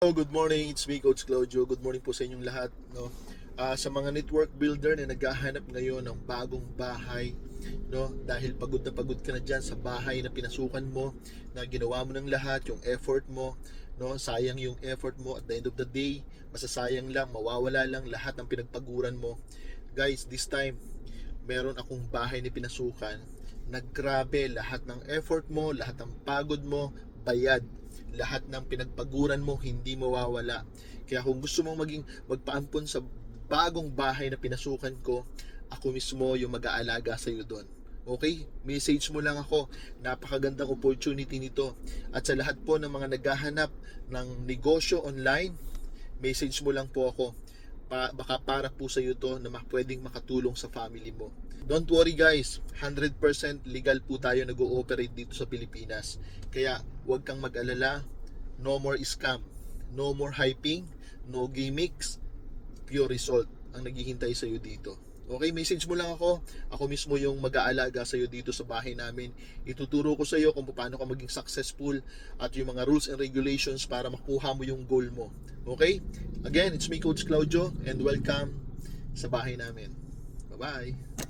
Good morning, it's me, Coach Claudio. Good morning po sa inyong lahat. No? Sa mga network builder na naghahanap ngayon ng bagong bahay, no? Dahil pagod na pagod ka na dyan sa bahay na pinasukan mo, na ginawa mo ng lahat, yung effort mo, no? Sayang yung effort mo. At the end of the day, masasayang lang, mawawala lang lahat ng pinagpaguran mo. Guys, this time, meron akong bahay na pinasukan. Naggrabe lahat ng effort mo, lahat ng pagod mo, bayad. Lahat ng pinagpaguran mo hindi mawawala. Kaya kung gusto mong magpaampon sa bagong bahay na pinasukan ko, ako mismo yung mag-aalaga sa iyo doon. Okay? Message mo lang ako. Napakagandang opportunity nito. At sa lahat po ng mga naghahanap ng negosyo online, message mo lang po ako. Baka para po sa iyo to na pwedeng makatulong sa family mo. Don't worry guys, 100% legal po tayo nag-ooperate dito sa Pilipinas. Kaya huwag kang mag-alala, no more scam, no more hyping, no gimmicks, pure result ang naghihintay sa iyo dito. Okay, message mo lang ako. Ako mismo yung mag-aalaga sa iyo dito sa bahay namin. Ituturo ko sa iyo kung paano ka maging successful at yung mga rules and regulations para makuha mo yung goal mo. Okay? Again, it's me, Coach Claudio, and welcome sa bahay namin. Bye-bye!